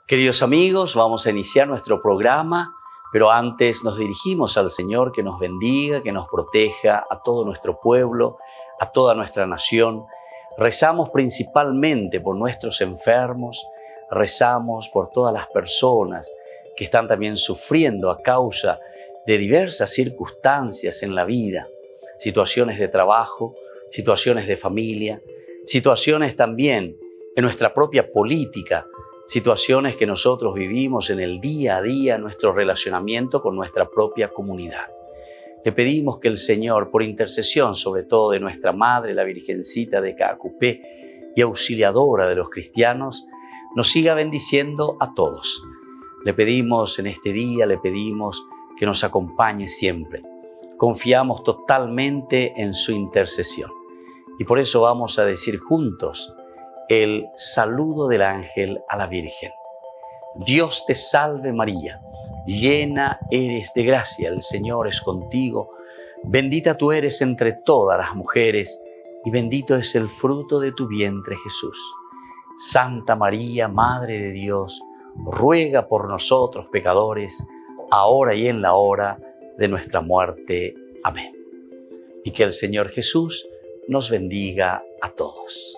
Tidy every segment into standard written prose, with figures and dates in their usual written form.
Queridos amigos, vamos a iniciar nuestro programa, pero antes nos dirigimos al Señor que nos bendiga, que nos proteja a todo nuestro pueblo, a toda nuestra nación. Rezamos principalmente por nuestros enfermos, rezamos por todas las personas que están también sufriendo a causa de diversas circunstancias en la vida, situaciones de trabajo, situaciones de familia, situaciones también en nuestra propia política, situaciones que nosotros vivimos en el día a día, nuestro relacionamiento con nuestra propia comunidad. Le pedimos que el Señor, por intercesión sobre todo de nuestra Madre, la Virgencita de Caacupé y auxiliadora de los cristianos, nos siga bendiciendo a todos. Le pedimos en este día, le pedimos que nos acompañe siempre. Confiamos totalmente en su intercesión. Y por eso vamos a decir juntos el saludo del ángel a la Virgen. Dios te salve María, llena eres de gracia, el Señor es contigo. Bendita tú eres entre todas las mujeres y bendito es el fruto de tu vientre Jesús. Santa María, Madre de Dios, ruega por nosotros pecadores, ahora y en la hora de nuestra muerte. Amén. Y que el Señor Jesús nos bendiga a todos.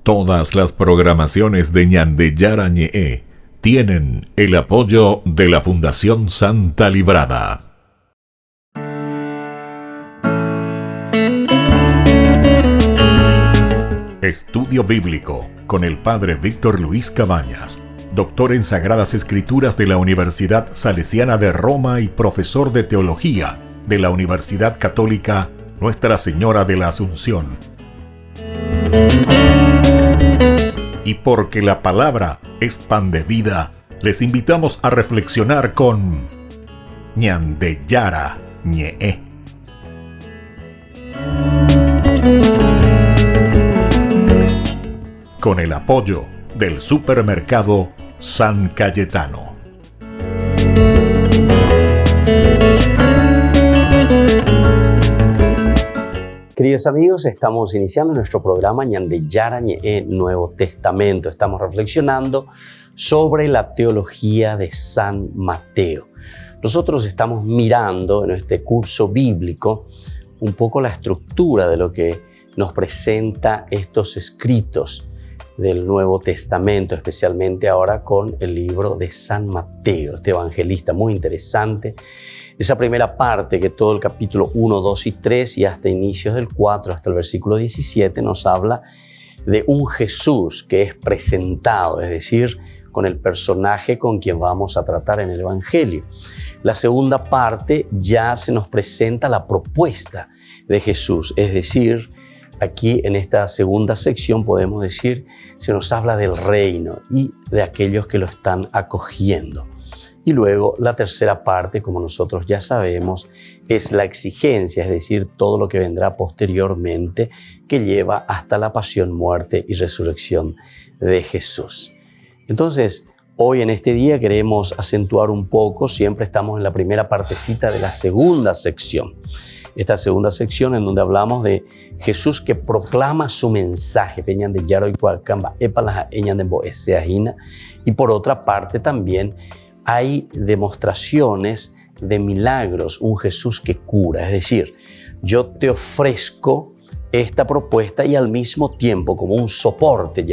Todas las programaciones de Ñande Yara Ñe'e tienen el apoyo de la Fundación Santa Librada. Estudio Bíblico con el Padre Víctor Luis Cabañas, doctor en Sagradas Escrituras de la Universidad Salesiana de Roma y profesor de Teología de la Universidad Católica Nuestra Señora de la Asunción. Y porque la palabra es pan de vida, les invitamos a reflexionar con Ñande Yara Ñe'e. Con el apoyo del supermercado San Cayetano. Queridos amigos, estamos iniciando nuestro programa Ñande Yara Ñe'e Nuevo Testamento. Estamos reflexionando sobre la teología de San Mateo. Nosotros estamos mirando en este curso bíblico un poco la estructura de lo que nos presenta estos escritos del Nuevo Testamento, especialmente ahora con el libro de San Mateo, este evangelista muy interesante. Esa primera parte que todo el capítulo 1, 2 y 3 y hasta inicios del 4 hasta el versículo 17 nos habla de un Jesús que es presentado, es decir, con el personaje con quien vamos a tratar en el Evangelio. La segunda parte ya se nos presenta la propuesta de Jesús, es decir, aquí en esta segunda sección podemos decir, se nos habla del reino y de aquellos que lo están acogiendo. Y luego la tercera parte, como nosotros ya sabemos, es la exigencia, es decir, todo lo que vendrá posteriormente que lleva hasta la pasión, muerte y resurrección de Jesús. Entonces, hoy en este día queremos acentuar un poco, siempre estamos en la primera partecita de la segunda sección. Esta segunda sección en donde hablamos de Jesús que proclama su mensaje. Y por otra parte también hay demostraciones de milagros, un Jesús que cura. Es decir, yo te ofrezco esta propuesta y al mismo tiempo como un soporte,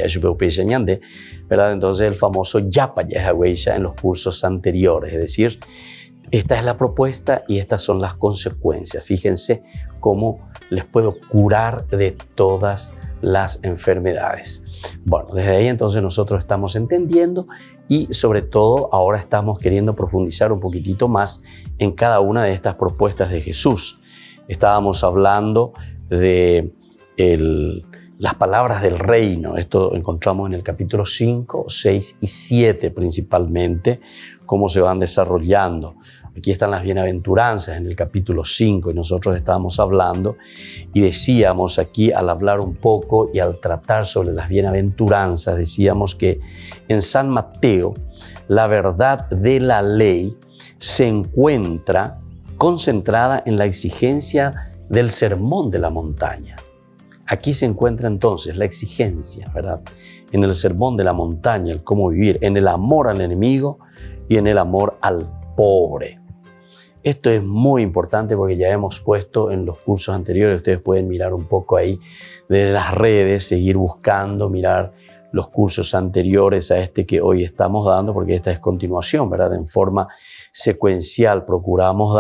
¿verdad? Entonces el famoso yapa en los cursos anteriores, es decir, esta es la propuesta y estas son las consecuencias. Fíjense cómo les puedo curar de todas las enfermedades. Bueno, desde ahí entonces nosotros estamos entendiendo y sobre todo ahora estamos queriendo profundizar un poquitito más en cada una de estas propuestas de Jesús. Estábamos hablando de las palabras del reino. Esto encontramos en el capítulo 5, 6 y 7 principalmente, cómo se van desarrollando. Aquí están las bienaventuranzas en el capítulo 5 y nosotros estábamos hablando y decíamos aquí al hablar un poco y al tratar sobre las bienaventuranzas, decíamos que en San Mateo la verdad de la ley se encuentra concentrada en la exigencia del sermón de la montaña. Aquí se encuentra entonces la exigencia, ¿verdad? en el sermón de la montaña, el cómo vivir, en el amor al enemigo y en el amor al pobre. Esto es muy importante porque ya hemos puesto en los cursos anteriores, ustedes pueden mirar un poco ahí de las redes, seguir buscando, mirar los cursos anteriores a este que hoy estamos dando, porque esta es continuación, ¿verdad? En forma secuencial procuramos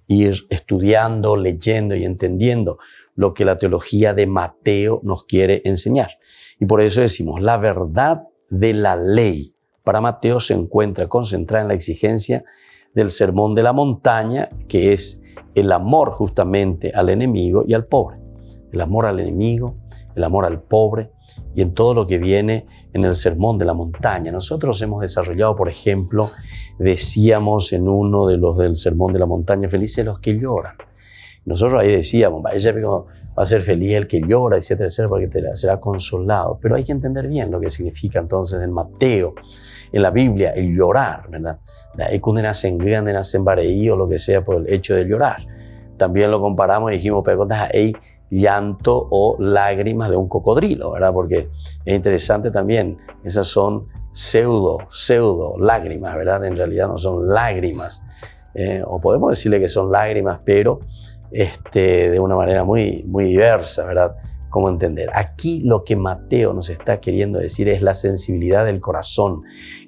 ir estudiando, leyendo y entendiendo lo que la teología de Mateo nos quiere enseñar. Y por eso decimos, la verdad de la ley para Mateo se encuentra concentrada en la exigencia del sermón de la montaña, que es el amor justamente al enemigo y al pobre. El amor al enemigo, el amor al pobre y en todo lo que viene en el sermón de la montaña. Nosotros hemos desarrollado, por ejemplo, decíamos en uno de los del sermón de la montaña, felices los que lloran. Nosotros ahí decíamos, va a ser feliz el que llora, etcétera, etcétera, porque será consolado. Pero hay que entender bien lo que significa entonces en Mateo, en la Biblia, el llorar, ¿verdad? Hay que nacen grande, nacen bareí o lo que sea por el hecho de llorar. También lo comparamos y dijimos, pero hay llanto o lágrimas de un cocodrilo, ¿verdad? Porque es interesante también, esas son pseudo lágrimas, ¿verdad? En realidad no son lágrimas, o podemos decirle que son lágrimas, pero de una manera muy diversa, ¿verdad? ¿Cómo entender? Aquí lo que Mateo nos está queriendo decir es la sensibilidad del corazón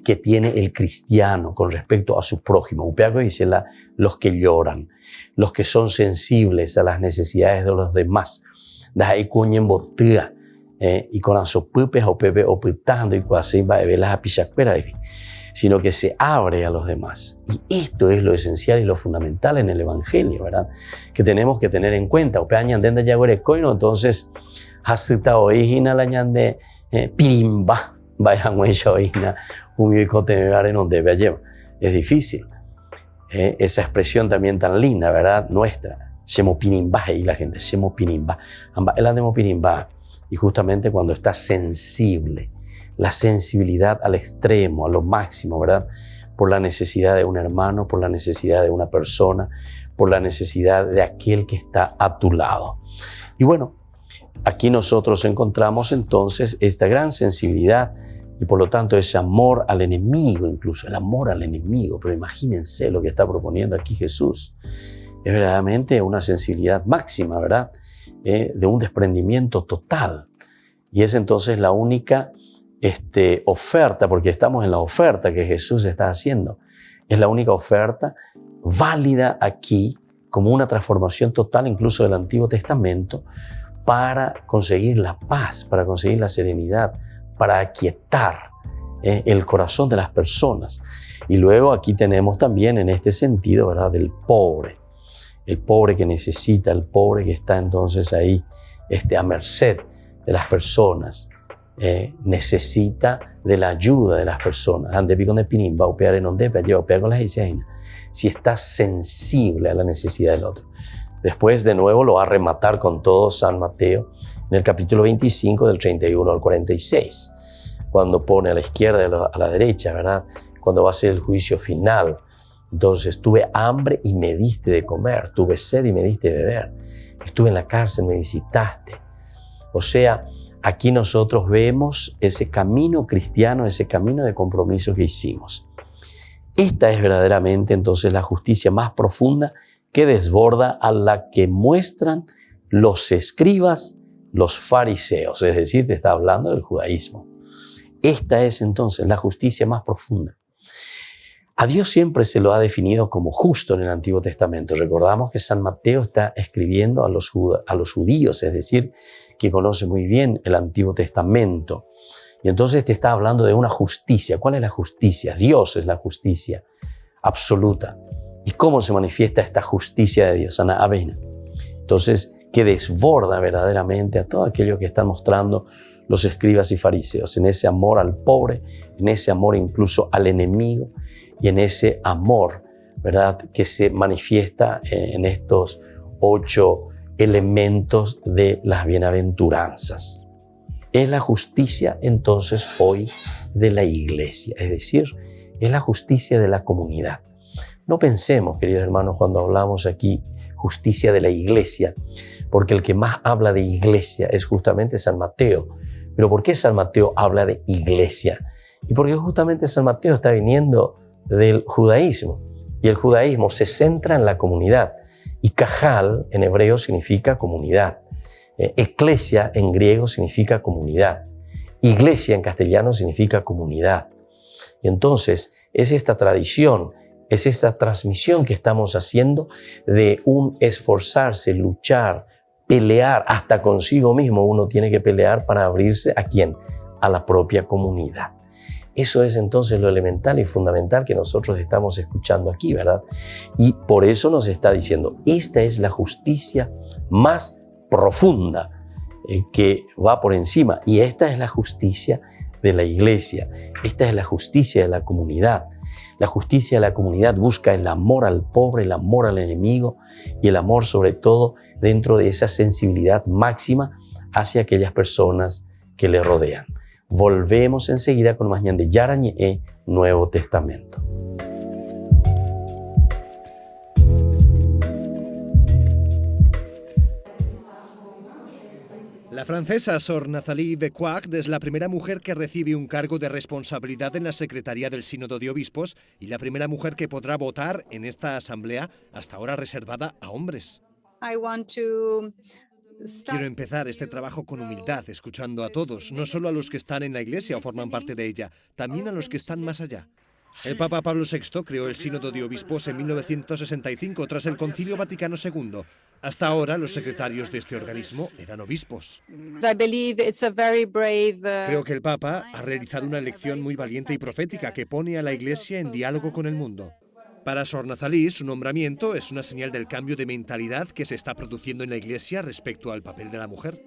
que tiene el cristiano con respecto a su prójimo. Upeaco dice los que lloran, los que son sensibles a las necesidades de los demás. Ahí cuñen botea y con asopupes o pepe o pitando y cuasi va a ver las apichacperas, sino que se abre a los demás. Y esto es lo esencial y lo fundamental en el Evangelio, ¿verdad? Que tenemos que tener en cuenta. Entonces, hasita oígina la ñande pirimba, vaya mucha oígina, un en donde vea lleva. Es difícil. Esa expresión también tan linda, ¿verdad? Nuestra. Semo pirimba, y la gente, semo pirimba. El andemo pirimba. Y justamente cuando está sensible, la sensibilidad al extremo, a lo máximo, ¿verdad? Por la necesidad de un hermano, por la necesidad de una persona, por la necesidad de aquel que está a tu lado. Y bueno, aquí nosotros encontramos entonces esta gran sensibilidad y por lo tanto ese amor al enemigo, incluso el amor al enemigo. Pero imagínense lo que está proponiendo aquí Jesús. Es verdaderamente una sensibilidad máxima, ¿verdad? De un desprendimiento total. Y es entonces la única oferta, porque estamos en la oferta que Jesús está haciendo. Es la única oferta válida aquí como una transformación total incluso del Antiguo Testamento para conseguir la paz, para conseguir la serenidad, para aquietar el corazón de las personas. Y luego aquí tenemos también en este sentido, ¿verdad?, del pobre. El pobre que necesita, el pobre que está entonces ahí a merced de las personas. Necesita de la ayuda de las personas. Si está sensible a la necesidad del otro. Después, de nuevo, lo va a rematar con todo San Mateo en el capítulo 25, del 31 al 46, cuando pone a la izquierda y a la derecha, ¿verdad? Cuando va a ser el juicio final. Entonces, tuve hambre y me diste de comer, tuve sed y me diste de beber, estuve en la cárcel, me visitaste. O sea, aquí nosotros vemos ese camino cristiano, ese camino de compromiso que hicimos. Esta es verdaderamente entonces la justicia más profunda que desborda a la que muestran los escribas, los fariseos, es decir, te está hablando del judaísmo. Esta es entonces la justicia más profunda. A Dios siempre se lo ha definido como justo en el Antiguo Testamento. Recordamos que San Mateo está escribiendo a los judíos, es decir, que conoce muy bien el Antiguo Testamento. Y entonces te está hablando de una justicia. ¿Cuál es la justicia? Dios es la justicia absoluta. ¿Y cómo se manifiesta esta justicia de Dios? Ana Avena. Entonces, que desborda verdaderamente a todo aquello que están mostrando los escribas y fariseos, en ese amor al pobre, en ese amor incluso al enemigo y en ese amor, ¿verdad?, que se manifiesta en estos 8 elementos de las bienaventuranzas. Es la justicia entonces hoy de la iglesia, es decir, es la justicia de la comunidad. No pensemos, queridos hermanos, cuando hablamos aquí justicia de la iglesia, porque el que más habla de iglesia es justamente San Mateo, Pero ¿por qué San Mateo habla de iglesia? Y porque justamente San Mateo está viniendo del judaísmo. Y el judaísmo se centra en la comunidad. Y Cajal en hebreo significa comunidad. Eclesia en griego significa comunidad. Iglesia en castellano significa comunidad. Y entonces es esta tradición, es esta transmisión que estamos haciendo de un esforzarse, luchar, pelear hasta consigo mismo. Uno tiene que pelear para abrirse ¿a quién? A la propia comunidad. Eso es entonces lo elemental y fundamental que nosotros estamos escuchando aquí, ¿verdad? Y por eso nos está diciendo, esta es la justicia más profunda que va por encima. Y esta es la justicia de la iglesia. Esta es la justicia de la comunidad. La justicia de la comunidad busca el amor al pobre, el amor al enemigo y el amor sobre todo dentro de esa sensibilidad máxima hacia aquellas personas que le rodean. Volvemos enseguida con más de Yarañe, Nuevo Testamento. La francesa Sor Nathalie Becquart es la primera mujer que recibe un cargo de responsabilidad en la Secretaría del Sínodo de Obispos y la primera mujer que podrá votar en esta asamblea hasta ahora reservada a hombres. Quiero empezar este trabajo con humildad, escuchando a todos, no solo a los que están en la Iglesia o forman parte de ella, también a los que están más allá. El Papa Pablo VI creó el Sínodo de Obispos en 1965 tras el Concilio Vaticano II. Hasta ahora, los secretarios de este organismo eran obispos. Creo que el Papa ha realizado una elección muy valiente y profética que pone a la Iglesia en diálogo con el mundo. Para Sor Nathalie, su nombramiento es una señal del cambio de mentalidad que se está produciendo en la Iglesia respecto al papel de la mujer.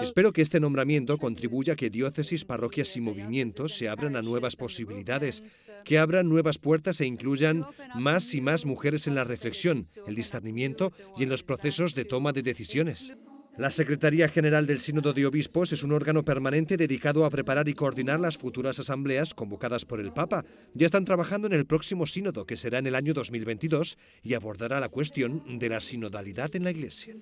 Espero que este nombramiento contribuya a que diócesis, parroquias y movimientos se abran a nuevas posibilidades, que abran nuevas puertas e incluyan más y más mujeres en la reflexión, el discernimiento y en los procesos de toma de decisiones. La Secretaría General del Sínodo de Obispos es un órgano permanente dedicado a preparar y coordinar las futuras asambleas convocadas por el Papa. Ya están trabajando en el próximo sínodo, que será en el año 2022, y abordará la cuestión de la sinodalidad en la Iglesia.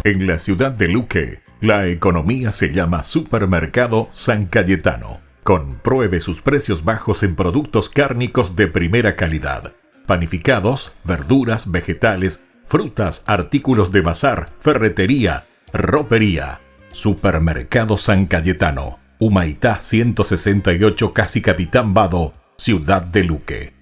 En la ciudad de Luque, la economía se llama Supermercado San Cayetano. Compruebe sus precios bajos en productos cárnicos de primera calidad. Panificados, verduras, vegetales, frutas, artículos de bazar, ferretería, ropería. Supermercado San Cayetano. Humaitá 168, Casi Capitán Vado, Ciudad de Luque.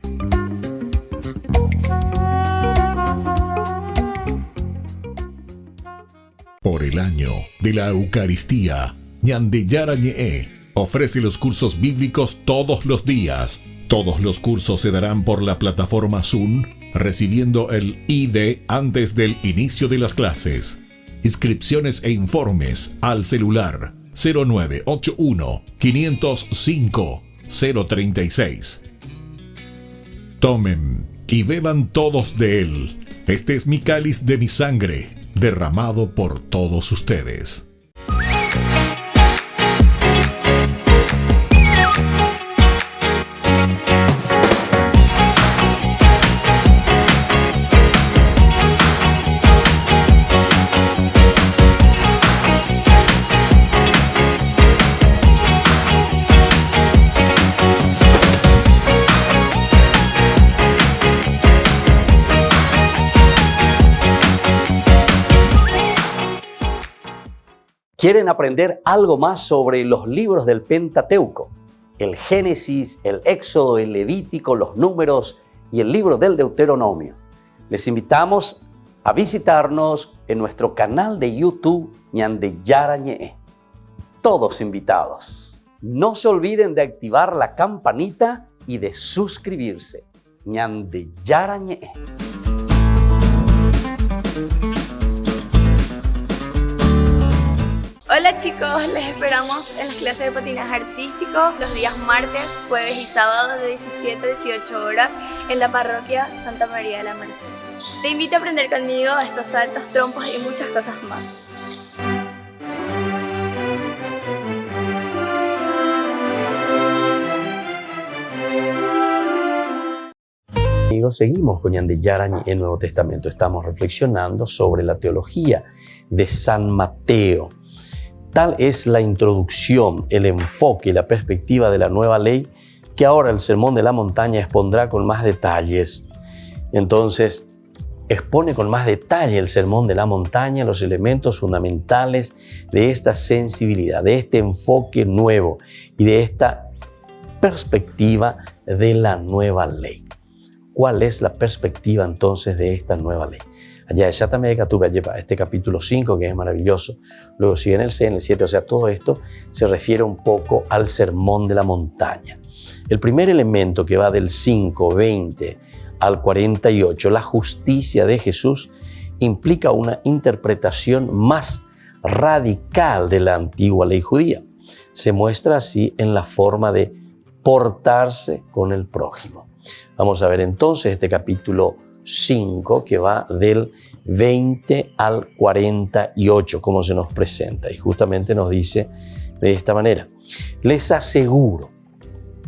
Por el año de la Eucaristía, Ñande Yarañe ofrece los cursos bíblicos todos los días. Todos los cursos se darán por la plataforma Zoom, recibiendo el ID antes del inicio de las clases. Inscripciones e informes al celular 0981 505 036. Tomen y beban todos de él. Este es mi cáliz de mi sangre, derramado por todos ustedes. ¿Quieren aprender algo más sobre los libros del Pentateuco? El Génesis, el Éxodo, el Levítico, los Números y el libro del Deuteronomio. Les invitamos a visitarnos en nuestro canal de YouTube Ñande Yarañe. Todos invitados. No se olviden de activar la campanita y de suscribirse. Ñande Yarañe. Hola chicos, les esperamos en las clases de patinaje artístico los días martes, jueves y sábados de 17 a 18 horas en la parroquia Santa María de la Merced. Te invito a aprender conmigo estos saltos, trompos y muchas cosas más. amigos, seguimos con Ñande Yarañi en el Nuevo Testamento. Estamos reflexionando sobre la teología de San Mateo. Tal es la introducción, el enfoque y la perspectiva de la nueva ley que ahora el Sermón de la Montaña expondrá con más detalles. Entonces, expone con más detalle el Sermón de la Montaña los elementos fundamentales de esta sensibilidad, de este enfoque nuevo y de esta perspectiva de la nueva ley. ¿Cuál es la perspectiva entonces de esta nueva ley? Allá ya también lleva este capítulo 5 que es maravilloso, luego sigue en el 6, en el 7, o sea, todo esto se refiere un poco al Sermón de la Montaña. El primer elemento que va del 5, 20 al 48, la justicia de Jesús, implica una interpretación más radical de la antigua ley judía. Se muestra así en la forma de portarse con el prójimo. Vamos a ver entonces este capítulo 5 que va del 20 al 48, cómo se nos presenta. Y justamente nos dice de esta manera: les aseguro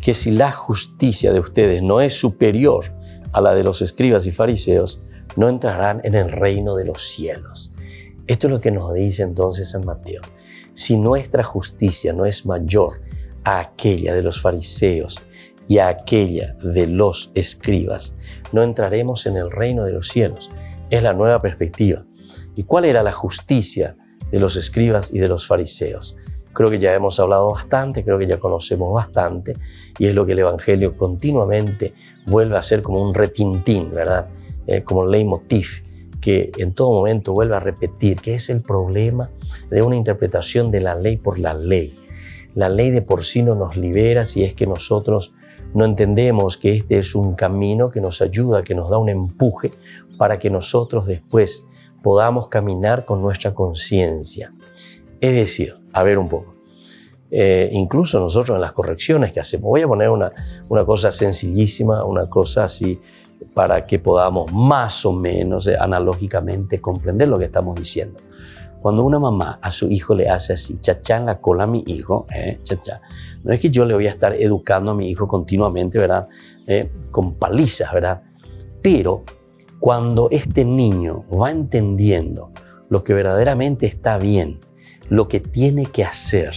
que si la justicia de ustedes no es superior a la de los escribas y fariseos, no entrarán en el reino de los cielos. Esto es lo que nos dice entonces San Mateo. Si nuestra justicia no es mayor a aquella de los fariseos y a aquella de los escribas, no entraremos en el reino de los cielos. Es la nueva perspectiva. ¿Y cuál era la justicia de los escribas y de los fariseos? Creo que ya hemos hablado bastante, creo que ya conocemos bastante, y es lo que el Evangelio continuamente vuelve a hacer como un retintín, ¿verdad? Como un leitmotiv, que en todo momento vuelve a repetir, que es el problema de una interpretación de la ley por la ley. La ley de por sí no nos libera si es que nosotros no entendemos que este es un camino que nos ayuda, que nos da un empuje para que nosotros después podamos caminar con nuestra conciencia. Es decir, a ver un poco, incluso nosotros en las correcciones que hacemos, voy a poner una cosa sencillísima, una cosa así para que podamos más o menos analógicamente comprender lo que estamos diciendo. Cuando una mamá a su hijo le hace así, chachá en la cola a mi hijo, chachá, no es que yo le voy a estar educando a mi hijo continuamente, ¿verdad? Con palizas, ¿verdad? Pero cuando este niño va entendiendo lo que verdaderamente está bien, lo que tiene que hacer,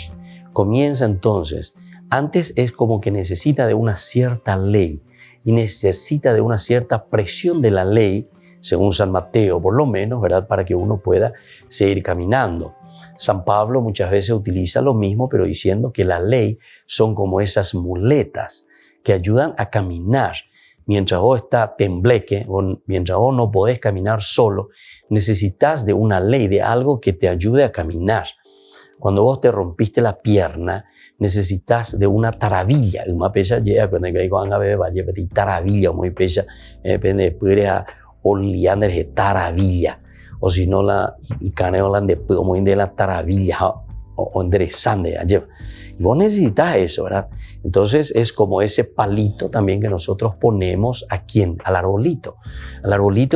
comienza entonces, antes es como que necesita de una cierta ley y necesita de una cierta presión de la ley, según San Mateo, por lo menos, ¿verdad? Para que uno pueda seguir caminando. San Pablo muchas veces utiliza lo mismo, pero diciendo que la ley son como esas muletas que ayudan a caminar. Mientras vos estás tembleque, mientras vos no podés caminar solo, necesitas de una ley, de algo que te ayude a caminar. Cuando vos te rompiste la pierna, necesitas de una taravilla. Una pesa llega cuando hay que ver, vaya a taravilla, muy pesa, depende de a oliander de taravilla. O si no, y caneo la de muy de la taravilla o enderezando. Y vos necesitas eso, ¿verdad? Entonces es como ese palito también que nosotros ponemos ¿a quién? Al arbolito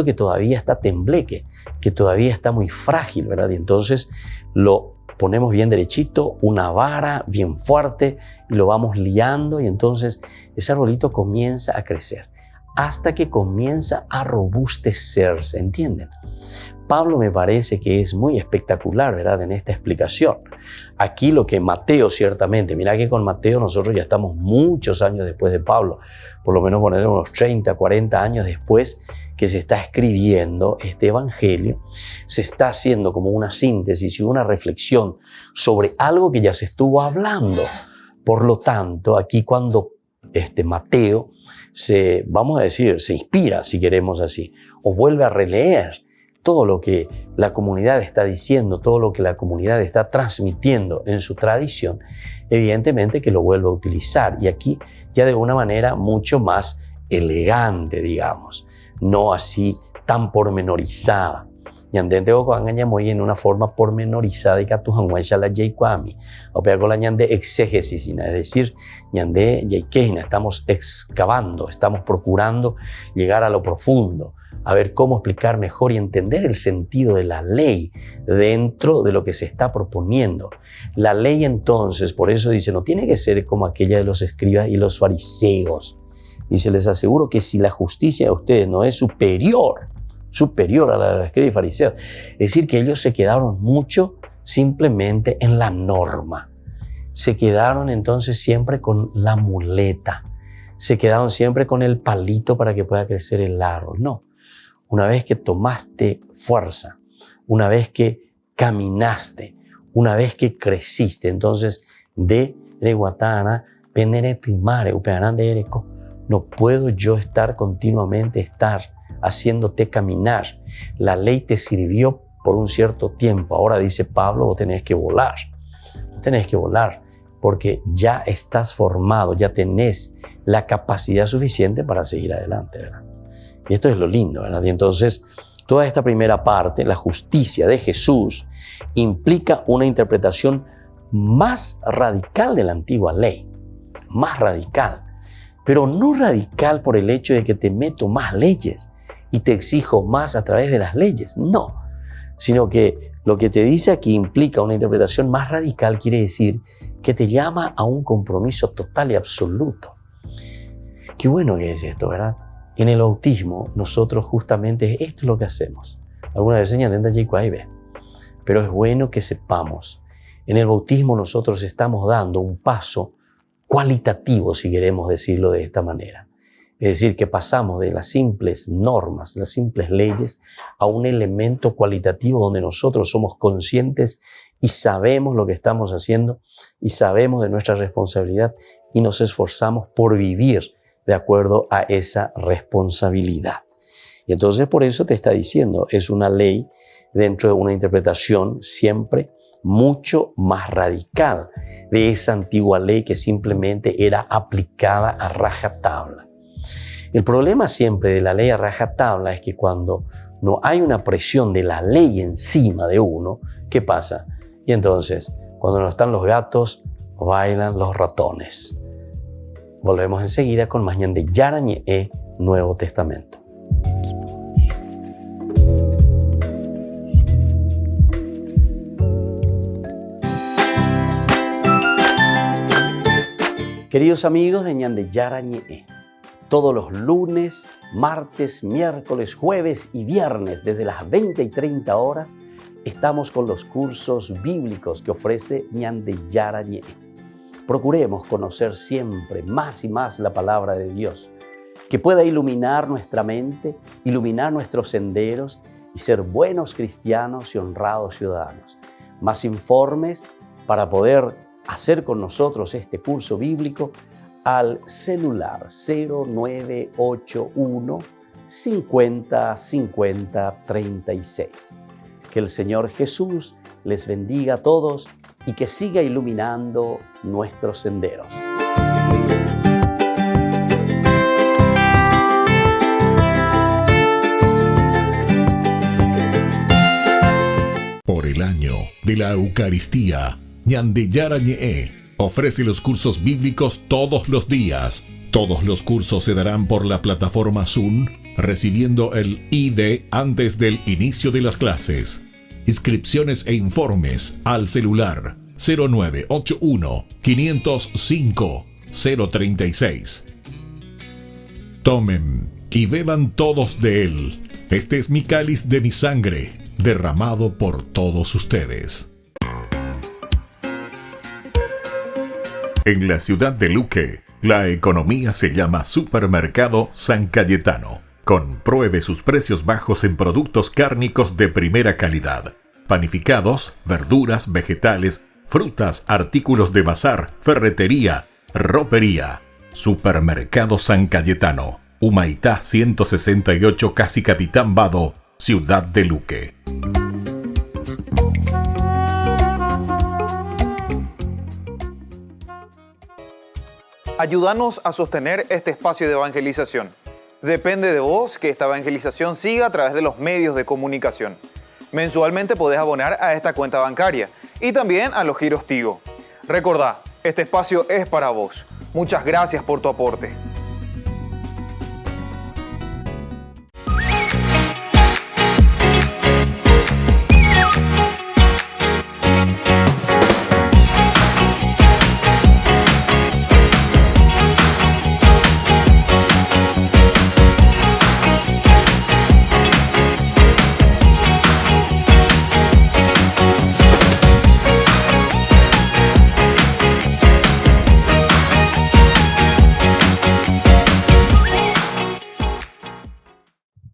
que todavía está tembleque, que todavía está muy frágil, ¿verdad? Y entonces lo ponemos bien derechito, una vara bien fuerte y lo vamos liando y entonces ese arbolito comienza a crecer hasta que comienza a robustecerse, ¿entienden? Pablo me parece que es muy espectacular, ¿verdad? En esta explicación. Aquí lo que Mateo ciertamente, mira que con Mateo nosotros ya estamos muchos años después de Pablo, por lo menos poner unos 30, 40 años después que se está escribiendo este evangelio, se está haciendo como una síntesis y una reflexión sobre algo que ya se estuvo hablando. Por lo tanto, aquí cuando Mateo vamos a decir, se inspira, si queremos así, o vuelve a releer todo lo que la comunidad está diciendo, todo lo que la comunidad está transmitiendo en su tradición, evidentemente que lo vuelve a utilizar. Y aquí ya de una manera mucho más elegante, digamos, no así tan pormenorizada. Ñandente o cuando muy en una forma pormenorizada y que tu hanguacha la jay kwami o pego la ñande exégesis, es decir, ñande jayquejina, estamos excavando, estamos procurando llegar a lo profundo, a ver cómo explicar mejor y entender el sentido de la ley dentro de lo que se está proponiendo. La ley entonces, por eso dice, no tiene que ser como aquella de los escribas y los fariseos. Dice, les aseguro que si la justicia de ustedes no es superior a la de los escribas y fariseos, es decir, que ellos se quedaron mucho simplemente en la norma. Se quedaron entonces siempre con la muleta. Se quedaron siempre con el palito para que pueda crecer el árbol. No. Una vez que tomaste fuerza, una vez que caminaste, una vez que creciste, entonces de reguatana, peneretimare, upeanande ereco. No puedo yo estar continuamente haciéndote caminar. La ley te sirvió por un cierto tiempo. Ahora dice Pablo, vos tenés que volar. Vos tenés que volar porque ya estás formado, ya tenés la capacidad suficiente para seguir adelante, ¿verdad? Y esto es lo lindo, ¿verdad? Y entonces, toda esta primera parte, la justicia de Jesús, implica una interpretación más radical de la antigua ley. Más radical. Pero no radical por el hecho de que te meto más leyes y te exijo más a través de las leyes. No. Sino que lo que te dice aquí implica una interpretación más radical, quiere decir que te llama a un compromiso total y absoluto. Qué bueno que es esto, ¿verdad? En el bautismo, nosotros justamente esto es lo que hacemos. Algunas veces enseñan en Jaycuaibe, pero es bueno que sepamos. En el bautismo nosotros estamos dando un paso cualitativo, si queremos decirlo de esta manera. Es decir, que pasamos de las simples normas, las simples leyes, a un elemento cualitativo donde nosotros somos conscientes y sabemos lo que estamos haciendo y sabemos de nuestra responsabilidad y nos esforzamos por vivir de acuerdo a esa responsabilidad. Y entonces por eso te está diciendo, es una ley dentro de una interpretación siempre mucho más radical de esa antigua ley que simplemente era aplicada a rajatabla. El problema siempre de la ley a rajatabla es que cuando no hay una presión de la ley encima de uno, ¿qué pasa? Y entonces, cuando no están los gatos, bailan los ratones. Volvemos enseguida con más Ñande Yarañe, Nuevo Testamento. Queridos amigos de Ñande Yarañe, todos los lunes, martes, miércoles, jueves y viernes desde las 20 y 30 horas estamos con los cursos bíblicos que ofrece Ñande Yarañe. Procuremos conocer siempre más y más la palabra de Dios, que pueda iluminar nuestra mente, iluminar nuestros senderos y ser buenos cristianos y honrados ciudadanos. Más informes para poder hacer con nosotros este curso bíblico al celular 0981 50 50 36. Que el Señor Jesús les bendiga a todos y que siga iluminando nuestros senderos. Por el año de la Eucaristía, Ñande Yarañe ofrece los cursos bíblicos todos los días. Todos los cursos se darán por la plataforma Zoom, recibiendo el ID antes del inicio de las clases. Inscripciones e informes al celular 0981 505 036. Tomen y beban todos de él. Este es mi cáliz de mi sangre, derramado por todos ustedes. En la ciudad de Luque, la economía se llama Supermercado San Cayetano. Compruebe sus precios bajos en productos cárnicos de primera calidad. Panificados, verduras, vegetales, frutas, artículos de bazar, ferretería, ropería. Supermercado San Cayetano, Humaitá 168, Casi Capitán Vado, ciudad de Luque. Ayúdanos a sostener este espacio de evangelización. Depende de vos que esta evangelización siga a través de los medios de comunicación. Mensualmente podés abonar a esta cuenta bancaria y también a los giros Tigo. Recordá, este espacio es para vos. Muchas gracias por tu aporte.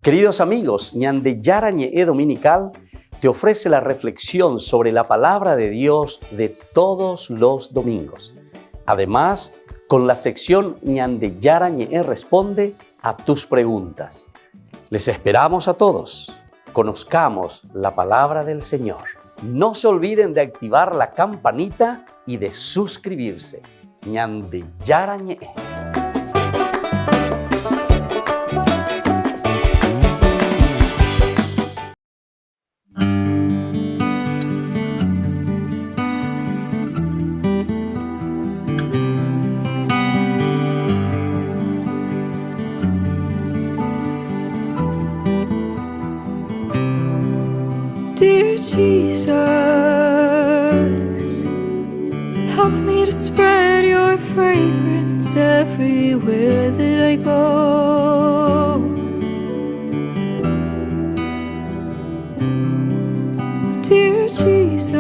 Queridos amigos, Ñande Yarañe Dominical te ofrece la reflexión sobre la palabra de Dios de todos los domingos. Además, con la sección Ñande Yarañe responde a tus preguntas. Les esperamos a todos. Conozcamos la palabra del Señor. No se olviden de activar la campanita y de suscribirse. Ñande Yarañe. Dear Jesus, help me to spread your fragrance everywhere that I go. Dear Jesus,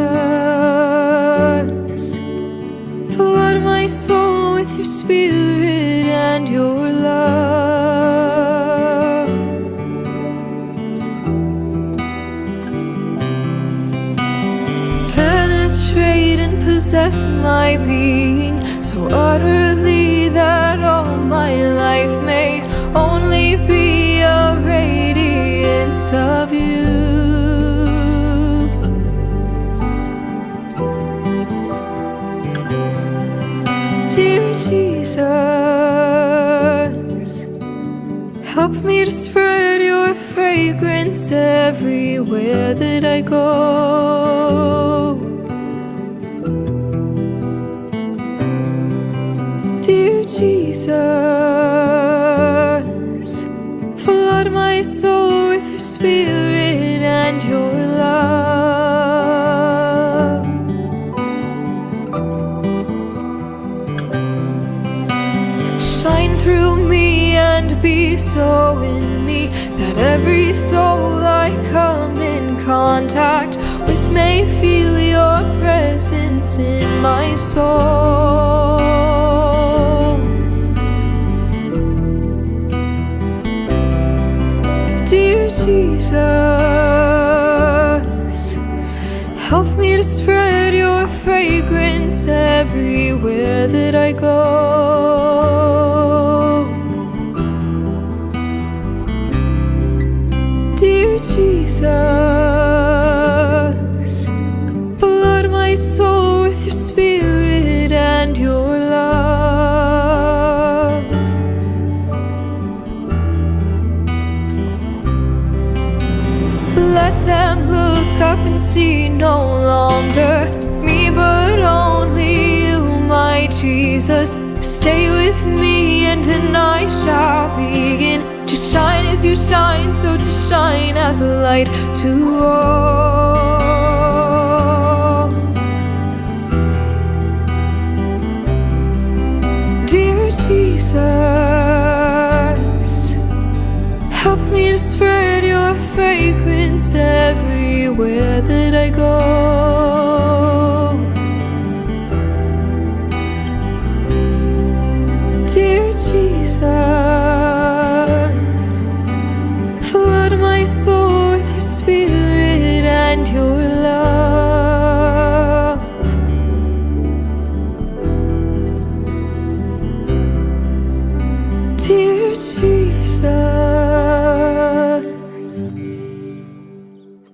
flood my soul with your spirit and your love. Penetrate and possess my being so utterly that all my life may only be a radiance of you. Dear Jesus, help me to spread your fragrance everywhere that I go. Dear Jesus, flood my soul with your spirit and your love. Shine through me and be so in me that every soul I come in contact with may feel your presence in my soul. Dear Jesus, help me to spread your fragrance everywhere that I go. Dear Jesus, flood my soul with your spirit and your love. Let them look up and see no longer me, but only you, my Jesus. Stay with me and then I shall begin to shine as you shine, so to shine as a light to all. Dear Jesus, help me to spread your fragrance everywhere that I go. Dear Jesus, flood my soul with your spirit and your love. Dear Jesus.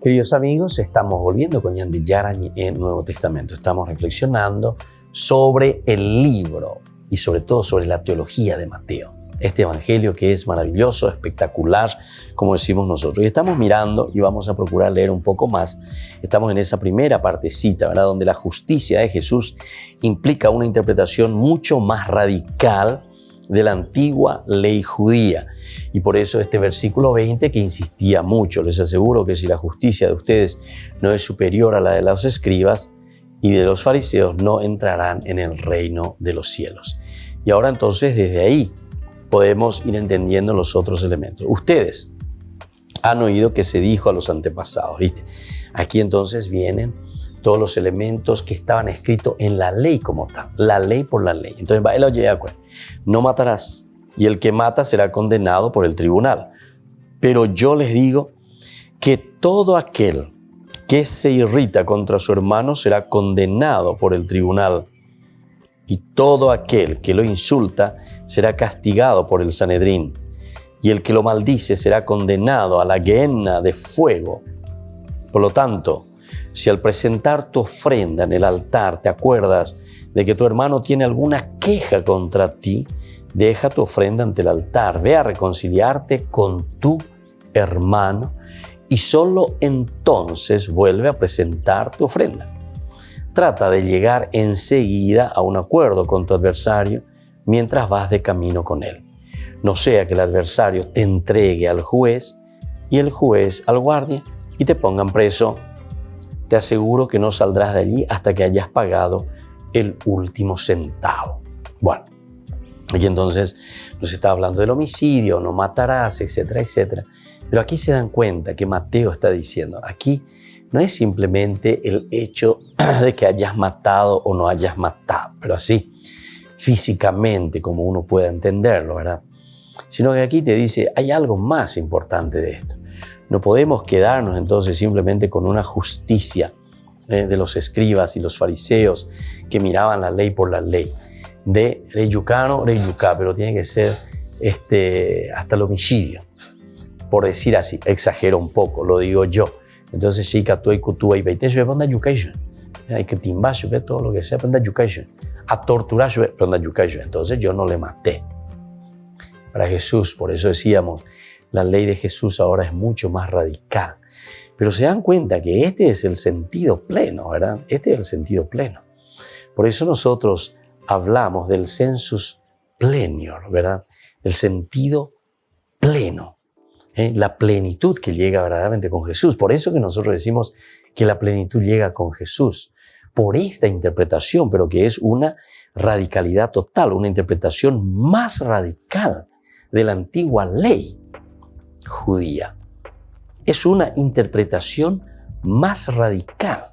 Queridos amigos, estamos volviendo con Ñande Yarañe en Nuevo Testamento. Estamos reflexionando sobre el libro y sobre todo sobre la teología de Mateo. Este evangelio que es maravilloso, espectacular, como decimos nosotros. Y estamos mirando y vamos a procurar leer un poco más. Estamos en esa primera partecita, ¿verdad? Donde la justicia de Jesús implica una interpretación mucho más radical de la antigua ley judía. Y por eso este versículo 20 que insistía mucho. Les aseguro que si la justicia de ustedes no es superior a la de los escribas y de los fariseos, no entrarán en el reino de los cielos. Y ahora entonces desde ahí podemos ir entendiendo los otros elementos. Ustedes han oído que se dijo a los antepasados, ¿viste? Aquí entonces vienen todos los elementos que estaban escritos en la ley como tal, la ley por la ley. Entonces, no matarás, y el que mata será condenado por el tribunal. Pero yo les digo que todo aquel que se irrita contra su hermano será condenado por el tribunal, y todo aquel que lo insulta será castigado por el Sanedrín, y el que lo maldice será condenado a la gehenna de fuego. Por lo tanto, si al presentar tu ofrenda en el altar te acuerdas de que tu hermano tiene alguna queja contra ti, deja tu ofrenda ante el altar, ve a reconciliarte con tu hermano y solo entonces vuelve a presentar tu ofrenda. Trata de llegar enseguida a un acuerdo con tu adversario mientras vas de camino con él. No sea que el adversario te entregue al juez y el juez al guardia y te pongan preso. Te aseguro que no saldrás de allí hasta que hayas pagado el último centavo. Bueno, aquí entonces nos está hablando del homicidio, no matarás, etcétera, etcétera. Pero aquí se dan cuenta que Mateo está diciendo, aquí no es simplemente el hecho de que hayas matado o no hayas matado, pero así físicamente como uno pueda entenderlo, ¿verdad? Sino que aquí te dice, hay algo más importante de esto. No podemos quedarnos entonces simplemente con una justicia de los escribas y los fariseos que miraban la ley por la ley. De reyucano, reyucá, pero tiene que ser hasta el homicidio. Por decir así, exagero un poco, lo digo yo. Entonces, chica, tú y cutu y veite, panda yucayo. Hay que timbacho, ve todo lo que sea, panda yucayo. A torturar, panda yucayo. Entonces, yo no le maté. Para Jesús, por eso decíamos, la ley de Jesús ahora es mucho más radical. Pero se dan cuenta que este es el sentido pleno, ¿verdad? Este es el sentido pleno. Por eso nosotros hablamos del sensus plenior, ¿verdad? El sentido pleno. La plenitud que llega verdaderamente con Jesús. Por eso que nosotros decimos que la plenitud llega con Jesús. Por esta interpretación, pero que es una radicalidad total, una interpretación más radical de la antigua ley judía. Es una interpretación más radical.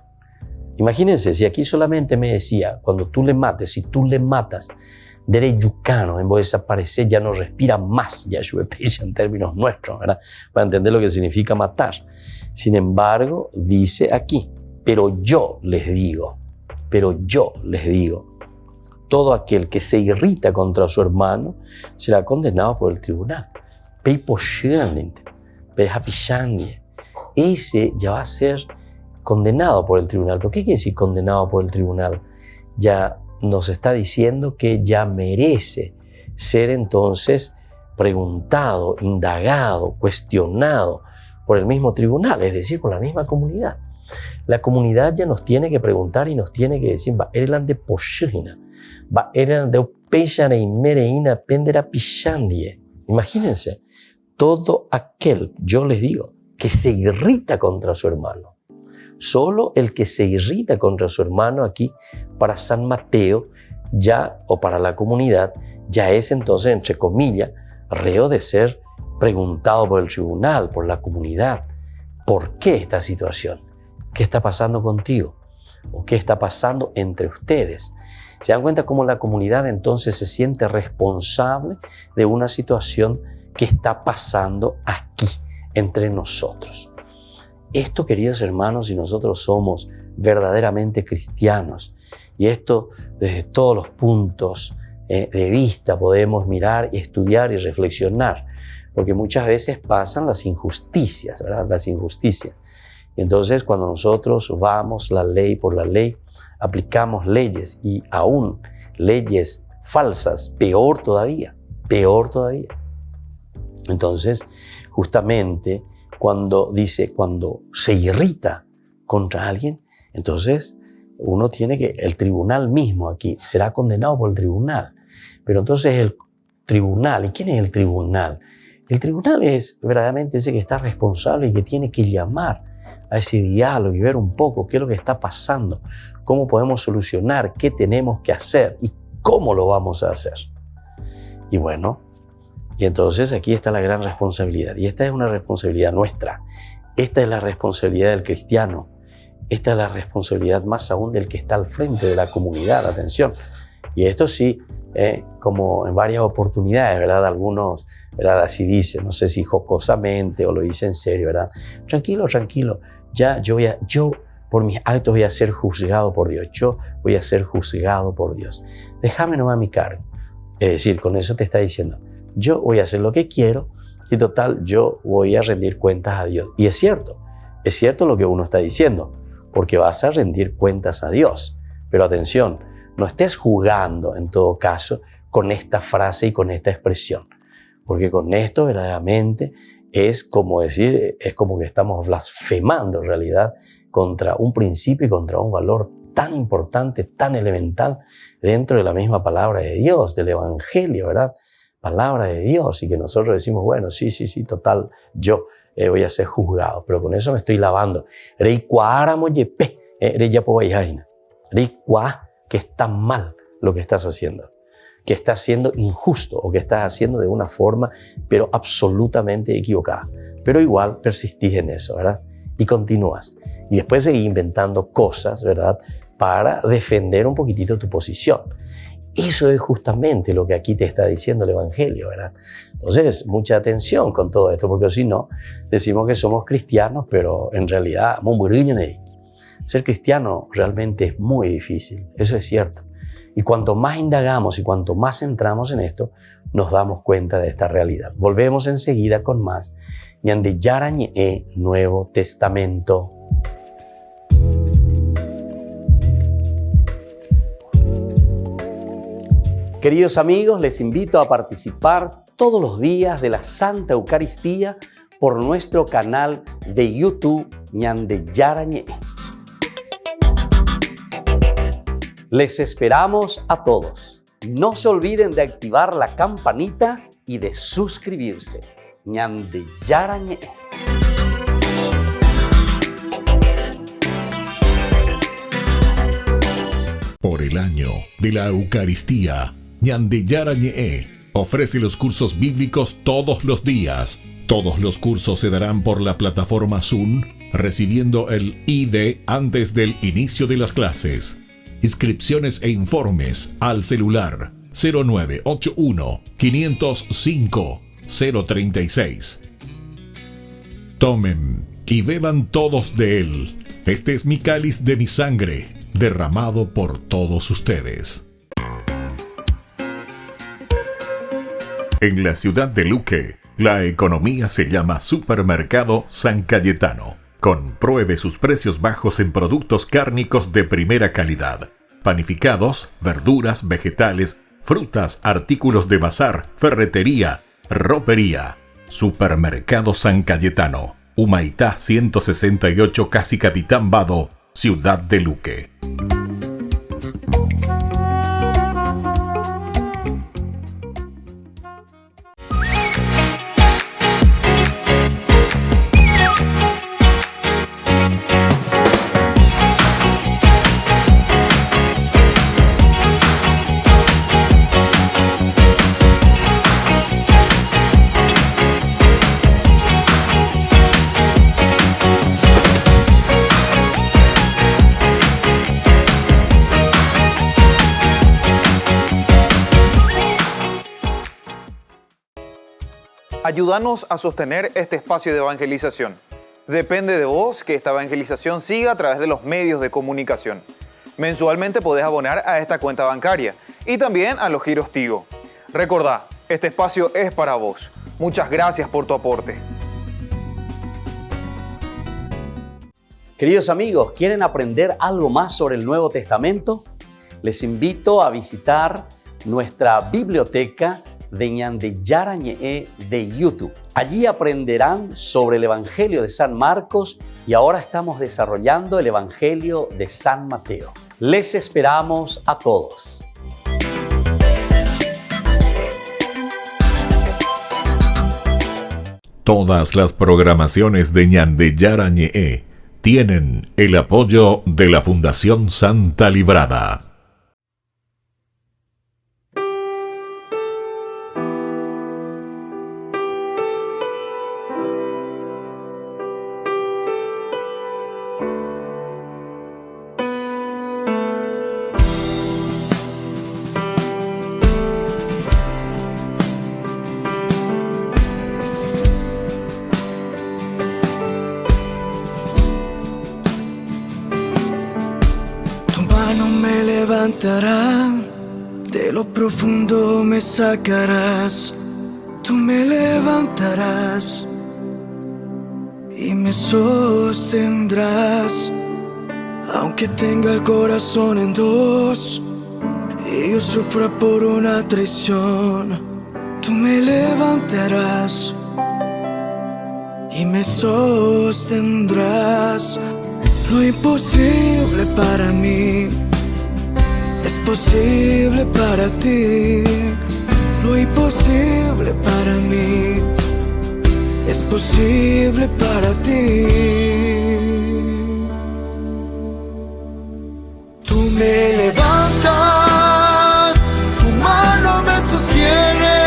Imagínense, si aquí solamente me decía, cuando tú le mates, si tú le matas, dere yucano, en vez de desaparecer, ya no respira más, ya en términos nuestros, ¿verdad? Para entender lo que significa matar. Sin embargo, dice aquí, pero yo les digo, todo aquel que se irrita contra su hermano será condenado por el tribunal. Ese ya va a ser condenado por el tribunal. ¿Pero qué quiere decir condenado por el tribunal? Ya nos está diciendo que ya merece ser entonces preguntado, indagado, cuestionado por el mismo tribunal, es decir, por la misma comunidad. La comunidad ya nos tiene que preguntar y nos tiene que decir, imagínense, todo aquel, yo les digo, que se irrita contra su hermano. Solo el que se irrita contra su hermano aquí, para San Mateo, ya, o para la comunidad, ya es entonces, entre comillas, reo de ser preguntado por el tribunal, por la comunidad. ¿Por qué esta situación? ¿Qué está pasando contigo? ¿O qué está pasando entre ustedes? ¿Se dan cuenta cómo la comunidad entonces se siente responsable de una situación que está pasando aquí, entre nosotros? Esto, queridos hermanos, si nosotros somos verdaderamente cristianos, y esto desde todos los puntos de vista podemos mirar y estudiar y reflexionar, porque muchas veces pasan las injusticias, ¿verdad? Las injusticias. Y entonces cuando nosotros vamos la ley por la ley, aplicamos leyes y aún leyes falsas, peor todavía. Entonces, justamente cuando dice, cuando se irrita contra alguien, entonces uno tiene que, el tribunal mismo aquí será condenado por el tribunal. Pero entonces el tribunal, ¿y quién es el tribunal? El tribunal es verdaderamente ese que está responsable y que tiene que llamar a ese diálogo y ver un poco qué es lo que está pasando, cómo podemos solucionar, qué tenemos que hacer y cómo lo vamos a hacer. Y bueno, y entonces aquí está la gran responsabilidad. Y esta es una responsabilidad nuestra. Esta es la responsabilidad del cristiano. Esta es la responsabilidad más aún del que está al frente de la comunidad. Atención, Y esto sí, como en varias oportunidades, ¿verdad? Algunos, ¿verdad? Así dicen, no sé si jocosamente o lo dicen en serio, ¿verdad? Tranquilo, tranquilo, ya yo por mis actos voy a ser juzgado por Dios, yo voy a ser juzgado por Dios. Déjame nomás mi cargo. Es decir, con eso te está diciendo, yo voy a hacer lo que quiero y total, yo voy a rendir cuentas a Dios. Y es cierto lo que uno está diciendo, porque vas a rendir cuentas a Dios. Pero atención, no estés jugando en todo caso con esta frase y con esta expresión, porque con esto verdaderamente es como decir, es como que estamos blasfemando en realidad contra un principio y contra un valor tan importante, tan elemental dentro de la misma palabra de Dios, del Evangelio, ¿verdad? Palabra de Dios, y que nosotros decimos, bueno, sí, total, yo voy a ser juzgado, pero con eso me estoy lavando. Rey cuáramo yepe, rey ya puedo ir, rey cuá, que está mal lo que estás haciendo, que estás siendo injusto o que estás haciendo de una forma, pero absolutamente equivocada. Pero igual persistís en eso, ¿verdad? Y continúas. Y después seguís inventando cosas, ¿verdad? Para defender un poquitito tu posición. Eso es justamente lo que aquí te está diciendo el Evangelio, ¿verdad? Entonces, mucha atención con todo esto, porque si no, decimos que somos cristianos, pero en realidad, ser cristiano realmente es muy difícil, eso es cierto. Y cuanto más indagamos y cuanto más entramos en esto, nos damos cuenta de esta realidad. Volvemos enseguida con más Ñande Yarañe Nuevo Testamento. Queridos amigos, les invito a participar todos los días de la Santa Eucaristía por nuestro canal de YouTube Ñande Yarañe. Les esperamos a todos. No se olviden de activar la campanita y de suscribirse. Ñande Yarañe. Por el año de la Eucaristía, Ñande Yarañe ofrece los cursos bíblicos todos los días. Todos los cursos se darán por la plataforma Zoom, recibiendo el ID antes del inicio de las clases. Inscripciones e informes al celular 0981 505 036. Tomen y beban todos de él. Este es mi cáliz de mi sangre, derramado por todos ustedes. En la ciudad de Luque, la economía se llama Supermercado San Cayetano. Compruebe sus precios bajos en productos cárnicos de primera calidad. Panificados, verduras, vegetales, frutas, artículos de bazar, ferretería, ropería. Supermercado San Cayetano. Humaitá 168, Casi Capitán Vado, Ciudad de Luque. Ayúdanos a sostener este espacio de evangelización. Depende de vos que esta evangelización siga a través de los medios de comunicación. Mensualmente podés abonar a esta cuenta bancaria y también a los giros Tigo. Recordá, este espacio es para vos. Muchas gracias por tu aporte. Queridos amigos, ¿quieren aprender algo más sobre el Nuevo Testamento? Les invito a visitar nuestra biblioteca de Ñande Yarañe de YouTube. Allí aprenderán sobre el Evangelio de San Marcos y ahora estamos desarrollando el Evangelio de San Mateo. Les esperamos a todos. Todas las programaciones de Ñande Yarañe tienen el apoyo de la Fundación Santa Librada. levantarás, de lo profundo me sacarás. Tú me levantarás y me sostendrás. Aunque tenga el corazón en dos y yo sufra por una traición, tú me levantarás y me sostendrás. Lo imposible para mí es posible para ti. Lo imposible para mí es posible para ti. Tú me levantas, tu mano me sostiene,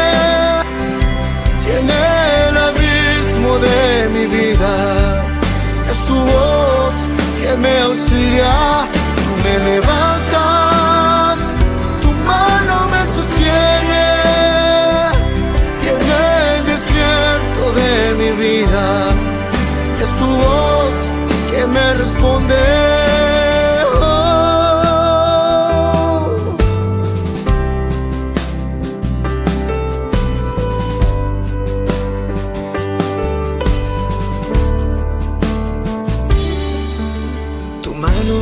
llena el abismo de mi vida. Es tu voz que me auxilia. Tú me levantas, tu mano me sostiene, llena el desierto de mi vida. Es tu voz que me responde.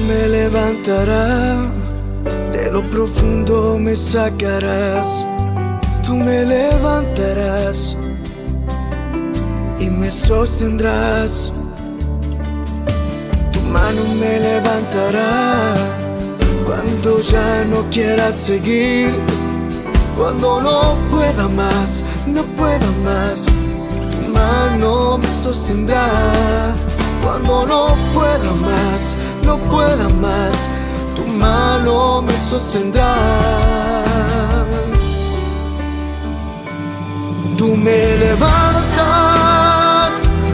Me levantará, de lo profundo me sacarás. Tú me levantarás y me sostendrás. Tu mano me levantará cuando ya no quiera seguir, cuando no pueda más, no pueda más. Tu mano me sostendrá cuando no pueda más, no pueda más, tu mano me sostendrá. Tú me levantas,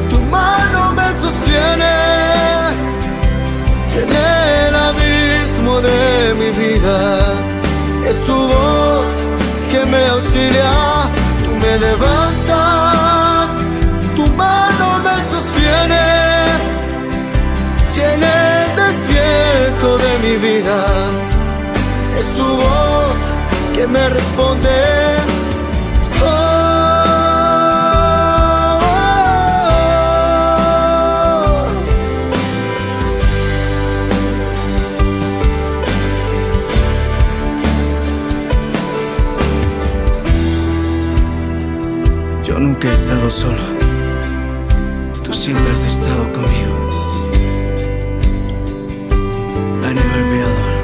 tu mano me sostiene, llena el abismo de mi vida. Es tu voz que me auxilia. Tú me levantas, tu mano me sostiene, llena el desierto de mi vida. Es tu voz que me responde. Oh, oh, oh. Yo nunca he estado solo. Tú siempre has estado conmigo. I never be alone.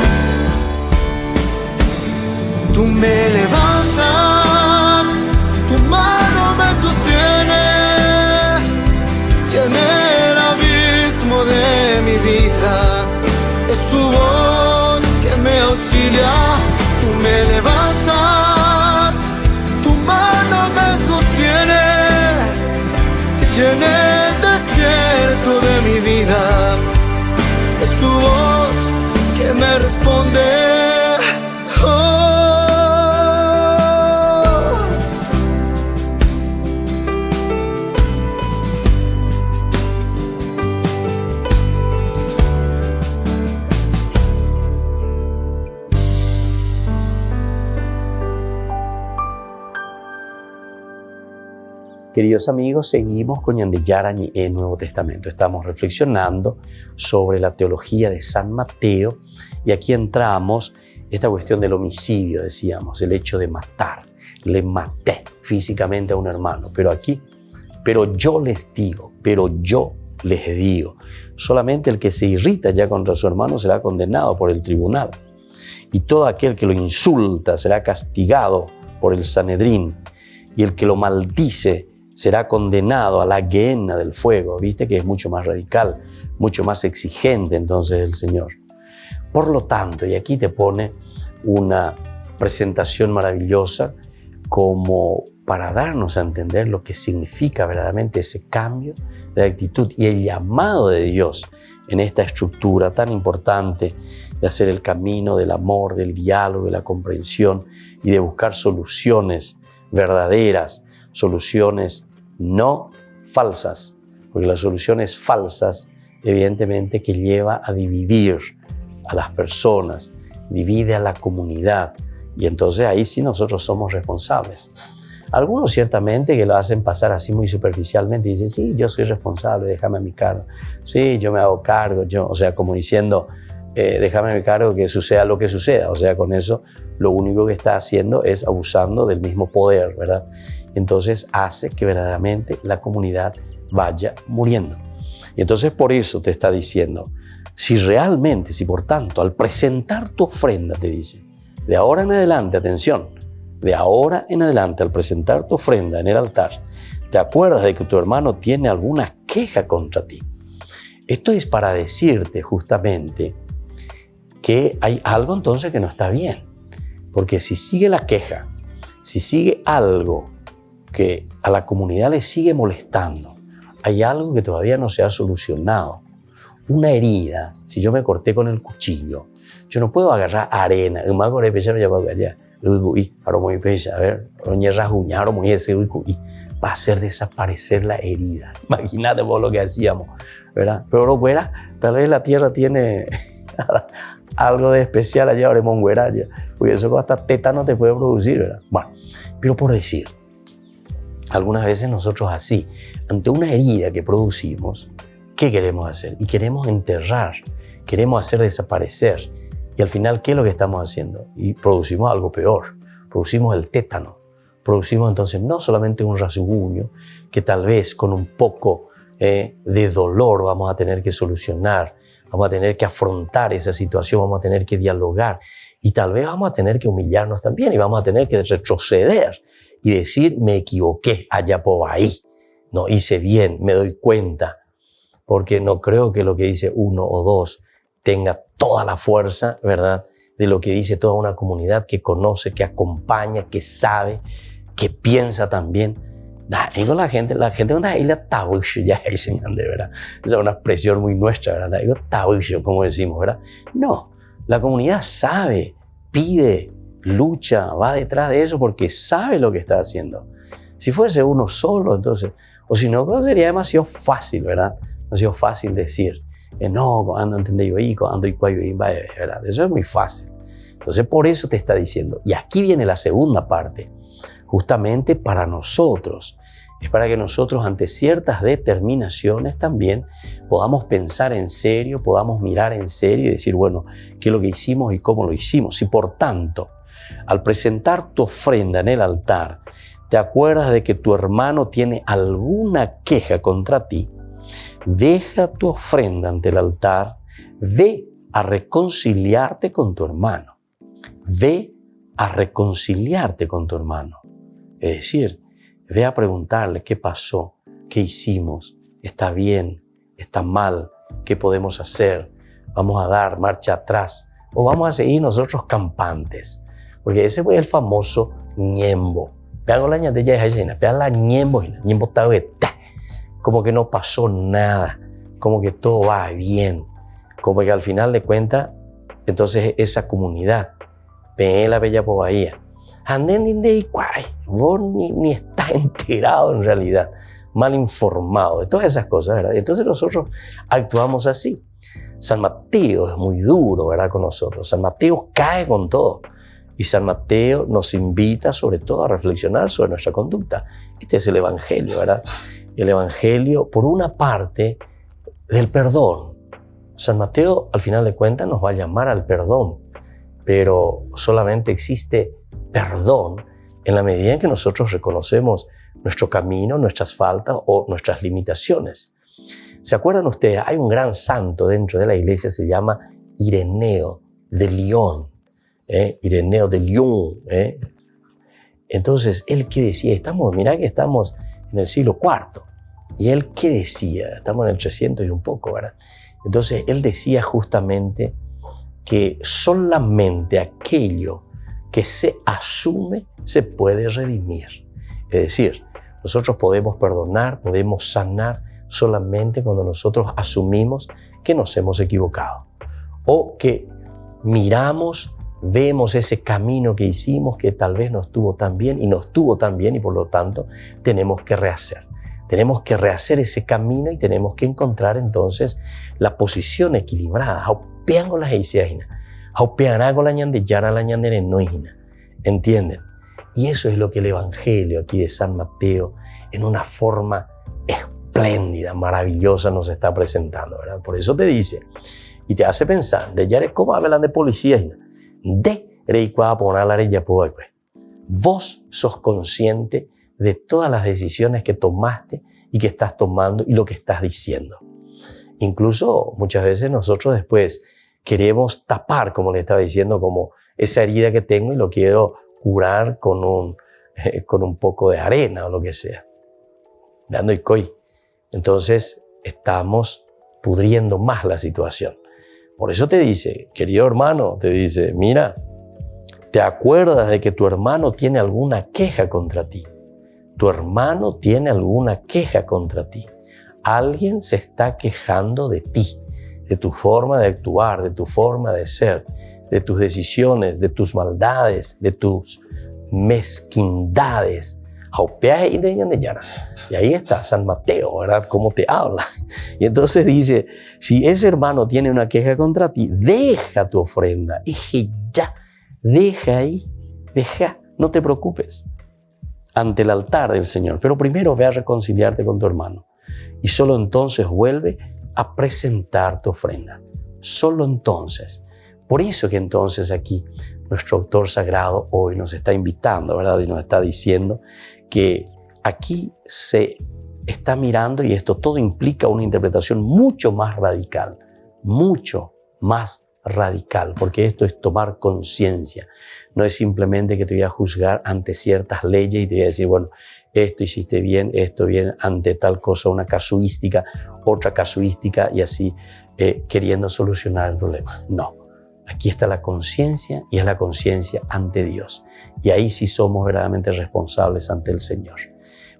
Tú me levantas, tu mano me sostiene, llena el abismo de mi vida. Es tu voz que me auxilia. Tú me levantas, tu mano me sostiene, llena el desierto de mi vida. Es tu voz que me responde. Oh. Queridos amigos, seguimos con Ñandeyarañi en Nuevo Testamento. Estamos reflexionando sobre la teología de San Mateo y aquí entramos esta cuestión del homicidio, decíamos, el hecho de matar. Le maté físicamente a un hermano, pero yo les digo, solamente el que se irrita ya contra su hermano será condenado por el tribunal y todo aquel que lo insulta será castigado por el Sanedrín y el que lo maldice será condenado a la gehenna del fuego. Viste que es mucho más radical, mucho más exigente entonces el Señor. Por lo tanto, y aquí te pone una presentación maravillosa como para darnos a entender lo que significa verdaderamente ese cambio de actitud y el llamado de Dios en esta estructura tan importante de hacer el camino del amor, del diálogo, de la comprensión y de buscar soluciones verdaderas, soluciones no falsas, porque las soluciones falsas evidentemente que lleva a dividir a las personas, divide a la comunidad. Y entonces ahí sí nosotros somos responsables. Algunos ciertamente que lo hacen pasar así muy superficialmente y dicen, sí, yo soy responsable, déjame a mi cargo. Sí, yo me hago cargo, o sea, como diciendo, déjame a mi cargo que suceda lo que suceda. O sea, con eso lo único que está haciendo es abusando del mismo poder, ¿verdad? Entonces hace que verdaderamente la comunidad vaya muriendo. Y entonces por eso te está diciendo, si realmente, si por tanto, al presentar tu ofrenda, te dice, de ahora en adelante, atención, de ahora en adelante, al presentar tu ofrenda en el altar, te acuerdas de que tu hermano tiene alguna queja contra ti. Esto es para decirte justamente que hay algo entonces que no está bien. Porque si sigue la queja, si sigue algo que a la comunidad le sigue molestando, hay algo que todavía no se ha solucionado. Una herida, si yo me corté con el cuchillo, yo no puedo agarrar arena, a ver, va a hacer desaparecer la herida. Imagínate por lo que hacíamos, ¿verdad? Pero fuera, tal vez la tierra tiene algo de especial allá ahora en Mongueraya, porque eso hasta tétano te puede producir, ¿verdad? Bueno, pero por decir, algunas veces nosotros así, ante una herida que producimos, ¿qué queremos hacer? Y queremos enterrar, queremos hacer desaparecer. Y al final, ¿qué es lo que estamos haciendo? Y producimos algo peor, producimos el tétano. Producimos entonces no solamente un rasguño, que tal vez con un poco de dolor vamos a tener que solucionar, vamos a tener que afrontar esa situación, vamos a tener que dialogar y tal vez vamos a tener que humillarnos también y vamos a tener que retroceder y decir, me equivoqué, allá por ahí, no hice bien, me doy cuenta, porque no creo que lo que dice uno o dos tenga toda la fuerza, ¿verdad?, de lo que dice toda una comunidad que conoce, que acompaña, que sabe, que piensa también. Digo, la gente ahí la tabucho ya es, ¿verdad? Esa es una expresión muy nuestra, ¿verdad? Digo, tabucho, como decimos, ¿verdad? No, la comunidad sabe, pide, lucha, va detrás de eso porque sabe lo que está haciendo. Si fuese uno solo, entonces, o si no, sería demasiado fácil, ¿verdad? Demasiado fácil decir, no, ando entendido ahí, ando y cuello ahí, ¿verdad? Eso es muy fácil. Entonces, por eso te está diciendo. Y aquí viene la segunda parte, justamente para nosotros. Es para que nosotros ante ciertas determinaciones también podamos pensar en serio, podamos mirar en serio y decir, bueno, ¿qué es lo que hicimos y cómo lo hicimos? Y por tanto, al presentar tu ofrenda en el altar, te acuerdas de que tu hermano tiene alguna queja contra ti, deja tu ofrenda ante el altar, ve a reconciliarte con tu hermano. Ve a reconciliarte con tu hermano. Es decir, ve a preguntarle qué pasó, qué hicimos, está bien, está mal, qué podemos hacer, vamos a dar marcha atrás o vamos a seguir nosotros campantes. Porque ese fue el famoso ñembo. Vean la ñandella de Jayena, vean la ñembo como que no pasó nada, como que todo va bien, como que al final de cuentas, entonces esa comunidad, ve la bella por Bahía, vos ni estás enterado en realidad, mal informado de todas esas cosas, ¿verdad? Entonces nosotros actuamos así. San Mateo es muy duro, ¿verdad?, con nosotros. San Mateo cae con todo. Y San Mateo nos invita sobre todo a reflexionar sobre nuestra conducta. Este es el Evangelio, ¿verdad? El Evangelio, por una parte, del perdón. San Mateo, al final de cuentas, nos va a llamar al perdón, pero solamente existe perdón en la medida en que nosotros reconocemos nuestro camino, nuestras faltas o nuestras limitaciones. ¿Se acuerdan ustedes? Hay un gran santo dentro de la iglesia, se llama Ireneo de Lyon. Ireneo de Lyon. Entonces, ¿él qué decía? Mirá que estamos en el siglo IV. ¿Y él qué decía? Estamos en el 300 y un poco, ¿verdad? Entonces, él decía justamente que solamente aquello que se asume se puede redimir. Es decir, nosotros podemos perdonar, podemos sanar solamente cuando nosotros asumimos que nos hemos equivocado o que miramos, vemos ese camino que hicimos que tal vez no estuvo tan bien y por lo tanto tenemos que rehacer. Tenemos que rehacer ese camino y tenemos que encontrar entonces la posición equilibrada. Haupeará con la ñande yara la ñande noina. ¿Entienden? Y eso es lo que el Evangelio aquí de San Mateo, en una forma espléndida, maravillosa, nos está presentando, ¿verdad? Por eso te dice, y te hace pensar, de yare cómo hablan de policía, de reicua poner la ya puedo. Vos sos consciente de todas las decisiones que tomaste y que estás tomando y lo que estás diciendo. Incluso muchas veces nosotros después queremos tapar, como le estaba diciendo, como esa herida que tengo y lo quiero curar con un poco de arena o lo que sea. Dando y coi. Entonces estamos pudriendo más la situación. Por eso te dice, querido hermano, te dice, mira, ¿te acuerdas de que tu hermano tiene alguna queja contra ti? Tu hermano tiene alguna queja contra ti. Alguien se está quejando de ti, de tu forma de actuar, de tu forma de ser, de tus decisiones, de tus maldades, de tus mezquindades. Y ahí está San Mateo, ¿verdad? Cómo te habla. Y entonces dice, si ese hermano tiene una queja contra ti, deja tu ofrenda. Y ya, deja ahí, deja, no te preocupes. Ante el altar del Señor. Pero primero ve a reconciliarte con tu hermano. Y solo entonces vuelve a presentar tu ofrenda. Solo entonces. Por eso que entonces aquí nuestro autor sagrado hoy nos está invitando, ¿verdad? Y nos está diciendo que aquí se está mirando, y esto todo implica una interpretación mucho más radical, porque esto es tomar conciencia. No es simplemente que te voy a juzgar ante ciertas leyes y te voy a decir, bueno, esto hiciste bien, esto bien, ante tal cosa, una casuística, otra casuística, y así queriendo solucionar el problema. No. Aquí está la conciencia, y es la conciencia ante Dios. Y ahí sí somos verdaderamente responsables ante el Señor.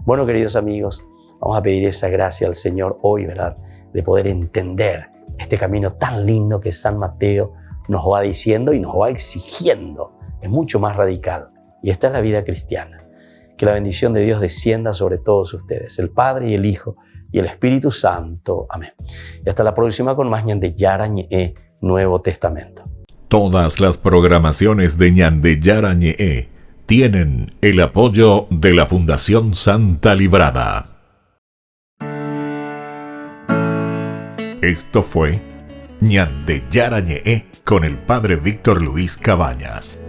Bueno, queridos amigos, vamos a pedir esa gracia al Señor hoy, ¿verdad? De poder entender este camino tan lindo que San Mateo nos va diciendo y nos va exigiendo. Es mucho más radical. Y esta es la vida cristiana. Que la bendición de Dios descienda sobre todos ustedes, el Padre y el Hijo y el Espíritu Santo. Amén. Y hasta la próxima con más Ñande Yara Ñe Nuevo Testamento. Todas las programaciones de Ñande Yara Ñe tienen el apoyo de la Fundación Santa Librada. Esto fue Ñande Yara Ñe con el Padre Víctor Luis Cabañas.